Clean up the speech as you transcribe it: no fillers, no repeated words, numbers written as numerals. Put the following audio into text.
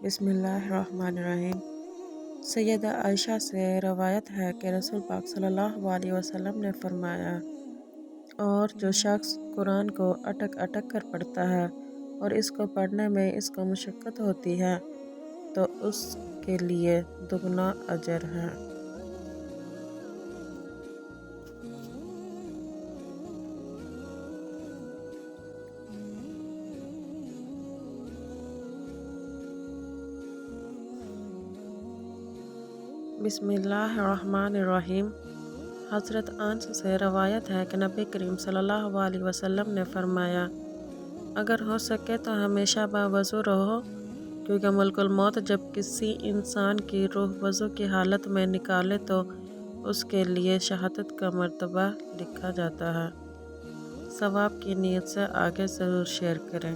بسم اللہ الرحمن الرحیم۔ سیدہ عائشہ سے روایت ہے کہ رسول پاک صلی اللہ علیہ وسلم نے فرمایا، اور جو شخص قرآن کو اٹک اٹک کر پڑھتا ہے اور اس کو پڑھنے میں اس کو مشقت ہوتی ہے تو اس کے لیے دگنا اجر ہے۔ بسم اللہ الرحمن الرحیم۔ حضرت انس سے روایت ہے کہ نبی کریم صلی اللہ علیہ وسلم نے فرمایا، اگر ہو سکے تو ہمیشہ باوضو رہو، کیونکہ ملک الموت جب کسی انسان کی روح وضو کی حالت میں نکالے تو اس کے لیے شہادت کا مرتبہ لکھا جاتا ہے۔ ثواب کی نیت سے آگے ضرور شیئر کریں۔